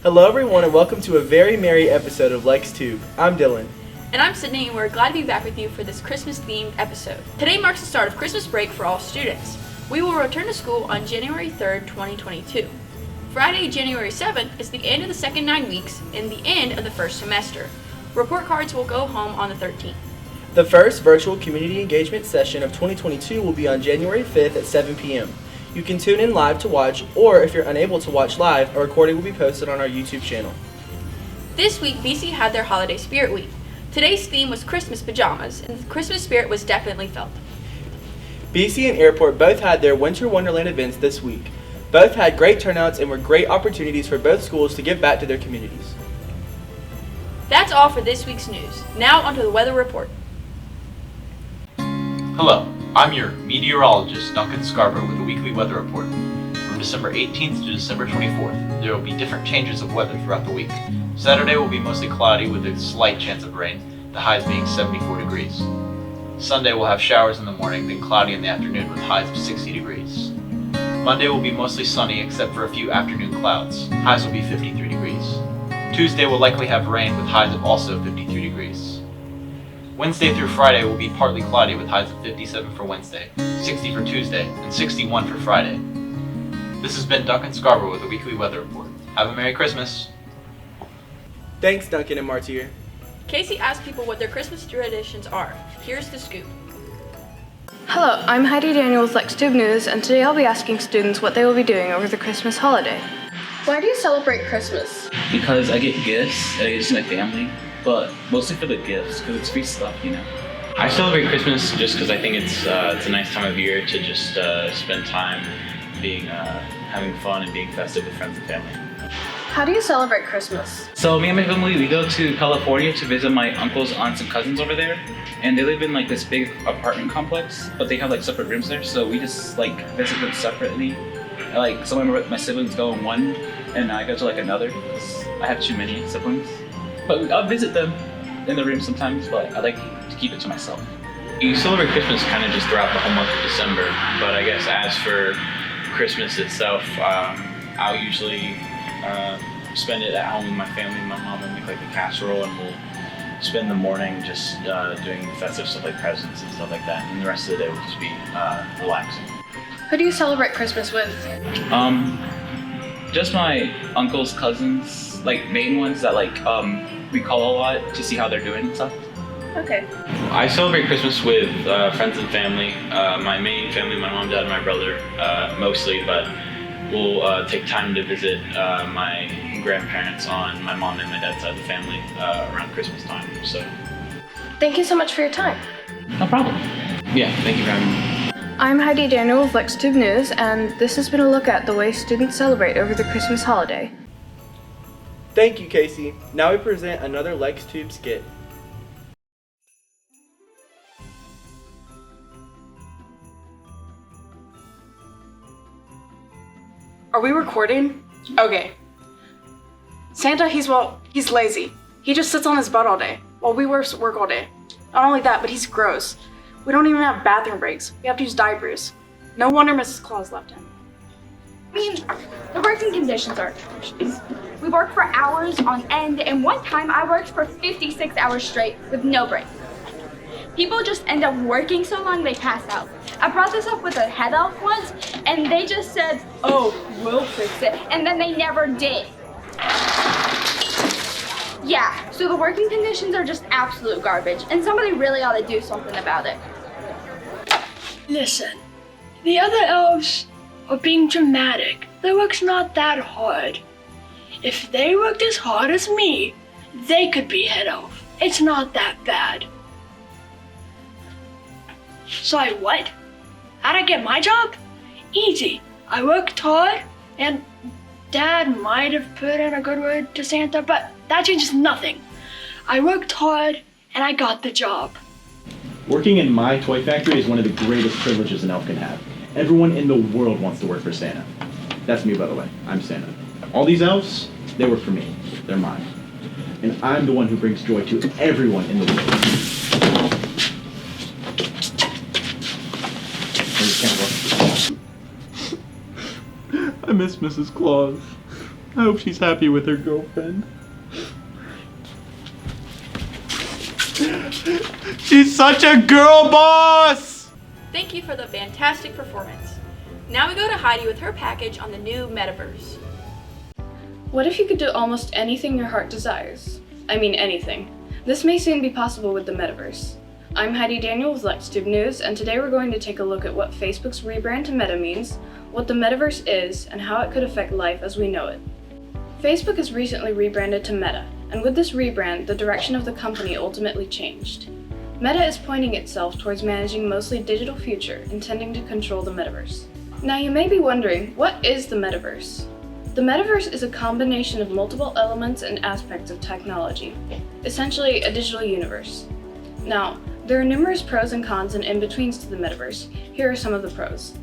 Hello everyone and welcome to a very merry episode of Lex2be. I'm Dylan. And I'm Sydney, and we're glad to be back with you for this Christmas-themed episode. Today marks the start of Christmas break for all students. We will return to school on January 3rd, 2022. Friday, January 7th is the end of the second 9 weeks and the end of the first semester. Report cards will go home on the 13th. The first virtual community engagement session of 2022 will be on January 5th at 7 p.m. You can tune in live to watch, or if you're unable to watch live, a recording will be posted on our YouTube channel. This week, BC had their Holiday Spirit Week. Today's theme was Christmas pajamas, and the Christmas spirit was definitely felt. BC and Airport both had their Winter Wonderland events this week. Both had great turnouts and were great opportunities for both schools to give back to their communities. That's all for this week's news. Now onto the weather report. Hello, I'm your meteorologist, Duncan Scarborough, with a weekly weather report. From December 18th to December 24th, there will be different changes of weather throughout the week. Saturday will be mostly cloudy with a slight chance of rain, the highs being 74 degrees. Sunday will have showers in the morning, then cloudy in the afternoon with highs of 60 degrees. Monday will be mostly sunny except for a few afternoon clouds. Highs will be 53 degrees. Tuesday will likely have rain with highs of also 53 degrees. Wednesday through Friday will be partly cloudy with highs of 57 for Wednesday, 60 for Tuesday, and 61 for Friday. This has been Duncan Scarborough with a weekly weather report. Have a Merry Christmas! Thanks, Duncan and Martyr. Casey asked people what their Christmas traditions are. Here's the scoop. Hello, I'm Heidi Daniel with Lex2be News, and today I'll be asking students what they will be doing over the Christmas holiday. Why do you celebrate Christmas? Because I get gifts and I get to see my family, but mostly for the gifts, because it's free stuff, you know. I celebrate Christmas just because I think it's a nice time of year to just spend time being having fun and being festive with friends and family. How do you celebrate Christmas? So me and my family, we go to California to visit my uncles, aunts, and cousins over there, and they live in like this big apartment complex, but they have like separate rooms there, so we just like visit them separately. Like some of my siblings go in one, and I go to like another because I have too many siblings. But I'll visit them in the room sometimes, but I like to keep it to myself. You celebrate Christmas kind of just throughout the whole month of December, but I guess as for Christmas itself, I'll usually spend it at home with my family. My mom will make like a casserole, and we'll spend the morning just doing festive stuff like presents and stuff like that, and the rest of the day will just be relaxing. Who do you celebrate Christmas with? Just my uncles, cousins, like main ones that like we call a lot to see how they're doing and stuff. Okay. I celebrate Christmas with friends and family. My main family, my mom, dad, and my brother mostly, but we'll take time to visit my grandparents on my mom and my dad's side of the family around Christmas time. So. Thank you so much for your time. No problem. Yeah, thank you for having me. I'm Heidi Daniel with Lex2be News, and this has been a look at the way students celebrate over the Christmas holiday. Thank you, Casey. Now we present another Lex2be skit. Are we recording? Okay. Santa, he's lazy. He just sits on his butt all day while we work all day. Not only that, but he's gross. We don't even have bathroom breaks. We have to use diapers. No wonder Mrs. Claus left him. I mean, the working conditions are atrocious. We work for hours on end, and one time I worked for 56 hours straight with no break. People just end up working so long they pass out. I brought this up with a head elf once, and they just said, "Oh, we'll fix it," and then they never did. Yeah, so the working conditions are just absolute garbage, and somebody really ought to do something about it. Listen, the other elves are being dramatic. Their work's not that hard. If they worked as hard as me, they could be head elf. It's not that bad. Sorry, what? How'd I get my job? Easy. I worked hard, and Dad might have put in a good word to Santa, but that changes nothing. I worked hard, and I got the job. Working in my toy factory is one of the greatest privileges an elf can have. Everyone in the world wants to work for Santa. That's me, by the way. I'm Santa. All these elves, they work for me. They're mine. And I'm the one who brings joy to everyone in the world. I miss Mrs. Claus. I hope she's happy with her girlfriend. She's such a girl boss! Thank you for the fantastic performance. Now we go to Heidi with her package on the new Metaverse. What if you could do almost anything your heart desires? I mean anything. This may soon be possible with the Metaverse. I'm Heidi Daniel with Lex2be News, and today we're going to take a look at what Facebook's rebrand to Meta means, what the Metaverse is, and how it could affect life as we know it. Facebook has recently rebranded to Meta, and with this rebrand, the direction of the company ultimately changed. Meta is pointing itself towards managing mostly digital future, intending to control the Metaverse. Now you may be wondering, what is the Metaverse? The Metaverse is a combination of multiple elements and aspects of technology, essentially a digital universe. Now, there are numerous pros and cons and in-betweens to the Metaverse. Here are some of the pros.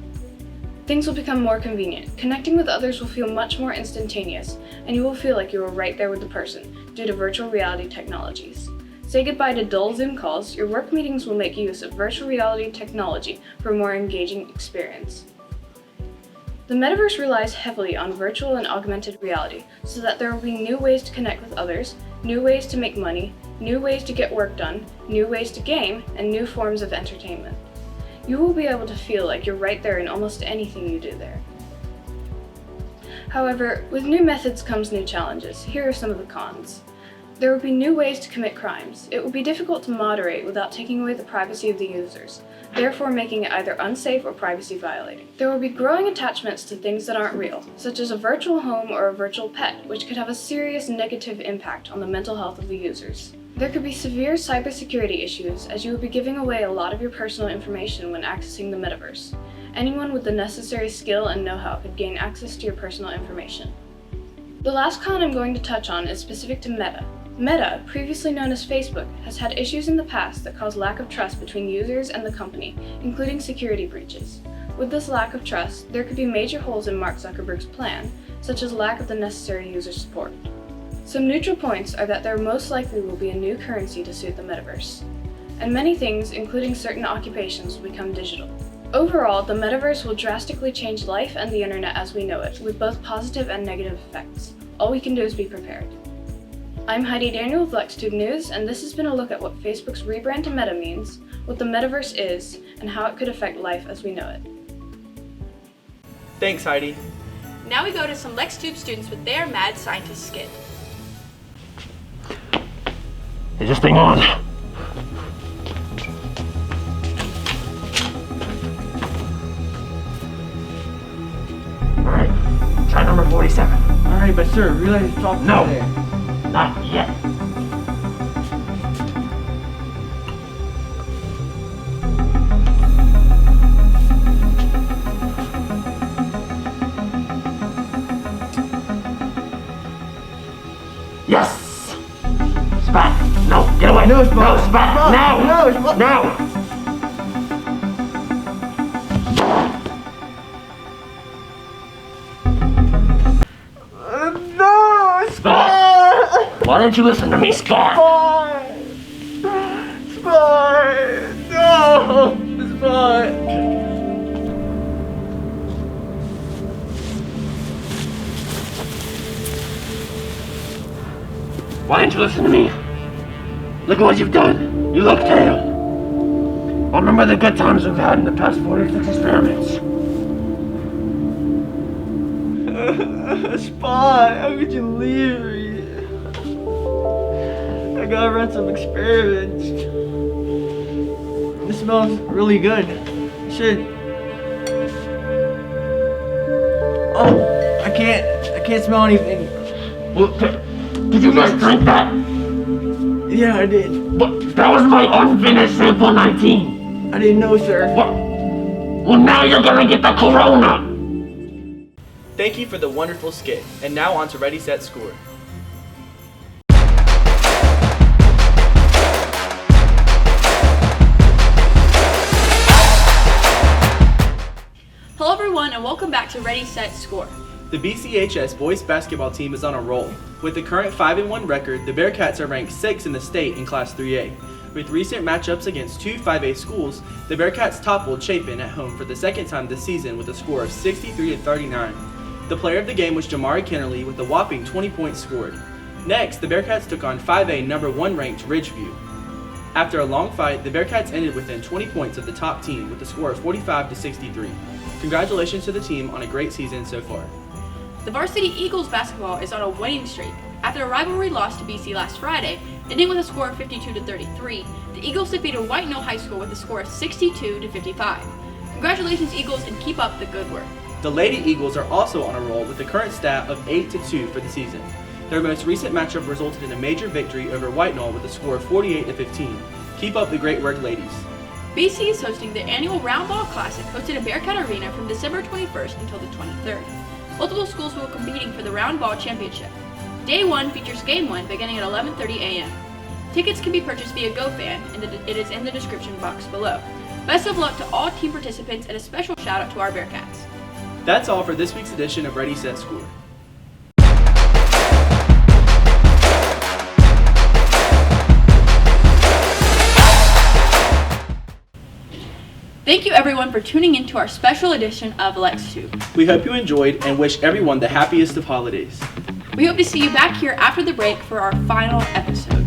Things will become more convenient. Connecting with others will feel much more instantaneous, and you will feel like you are right there with the person due to virtual reality technologies. Say goodbye to dull Zoom calls. Your work meetings will make use of virtual reality technology for a more engaging experience. The Metaverse relies heavily on virtual and augmented reality, so that there will be new ways to connect with others, new ways to make money, new ways to get work done, new ways to game, and new forms of entertainment. You will be able to feel like you're right there in almost anything you do there. However, with new methods comes new challenges. Here are some of the cons. There will be new ways to commit crimes. It will be difficult to moderate without taking away the privacy of the users, therefore making it either unsafe or privacy violating. There will be growing attachments to things that aren't real, such as a virtual home or a virtual pet, which could have a serious negative impact on the mental health of the users. There could be severe cybersecurity issues, as you will be giving away a lot of your personal information when accessing the Metaverse. Anyone with the necessary skill and know-how could gain access to your personal information. The last con I'm going to touch on is specific to Meta. Meta, previously known as Facebook, has had issues in the past that cause lack of trust between users and the company, including security breaches. With this lack of trust, there could be major holes in Mark Zuckerberg's plan, such as lack of the necessary user support. Some neutral points are that there most likely will be a new currency to suit the Metaverse, and many things, including certain occupations, will become digital. Overall, the Metaverse will drastically change life and the internet as we know it, with both positive and negative effects. All we can do is be prepared. I'm Heidi Daniel with Lex2be News, and this has been a look at what Facebook's rebrand to Meta means, what the Metaverse is, and how it could affect life as we know it. Thanks, Heidi. Now we go to some Lex2be students with their Mad Scientist skit. Is this thing on? Alright, try number 47. Alright, but sir, realize it's all No. there. Not yet. Yes! Spot! No, get away! No, Spot! No, Spot! Spot! Now! No, Spot! Now! No! Spot! Why don't you listen to me, Spot? Spot! No! Spot! Why didn't you listen to me? Look at what you've done. You look pale. I remember the good times we've had in the past 46 experiments. Spot, how could you leave me? I gotta run some experiments. This smells really good. Should. Oh, I can't smell anything. Well, did you just drink that? Yeah, I did. But that was my unfinished sample 19. I didn't know, sir. What? Well, now you're gonna get the corona. Thank you for the wonderful skit. And now on to Ready, Set, Score. Hello everyone and welcome back to Ready, Set, Score. The BCHS boys basketball team is on a roll. With the current 5-1 record, the Bearcats are ranked 6th in the state in Class 3A. With recent matchups against two 5A schools, the Bearcats toppled Chapin at home for the second time this season with a score of 63-39. The player of the game was Jamari Kennerly with a whopping 20 points scored. Next, the Bearcats took on 5A number 1 ranked Ridgeview. After a long fight, the Bearcats ended within 20 points of the top team with a score of 45-63. Congratulations to the team on a great season so far. The Varsity Eagles basketball is on a winning streak. After a rivalry loss to BC last Friday, ending with a score of 52-33, the Eagles defeated White Knoll High School with a score of 62-55. Congratulations, Eagles, and keep up the good work. The Lady Eagles are also on a roll with a current stat of 8-2 for the season. Their most recent matchup resulted in a major victory over White Knoll with a score of 48-15. Keep up the great work, ladies. BC is hosting the annual Round Ball Classic hosted at Bearcat Arena from December 21st until the 23rd. Multiple schools will be competing for the Round Ball Championship. Day 1 features Game 1 beginning at 11:30 a.m. Tickets can be purchased via GoFan, and it is in the description box below. Best of luck to all team participants, and a special shout out to our Bearcats. That's all for this week's edition of Ready, Set, Score. Thank you everyone for tuning in to our special edition of Lex2be. We hope you enjoyed and wish everyone the happiest of holidays. We hope to see you back here after the break for our final episode.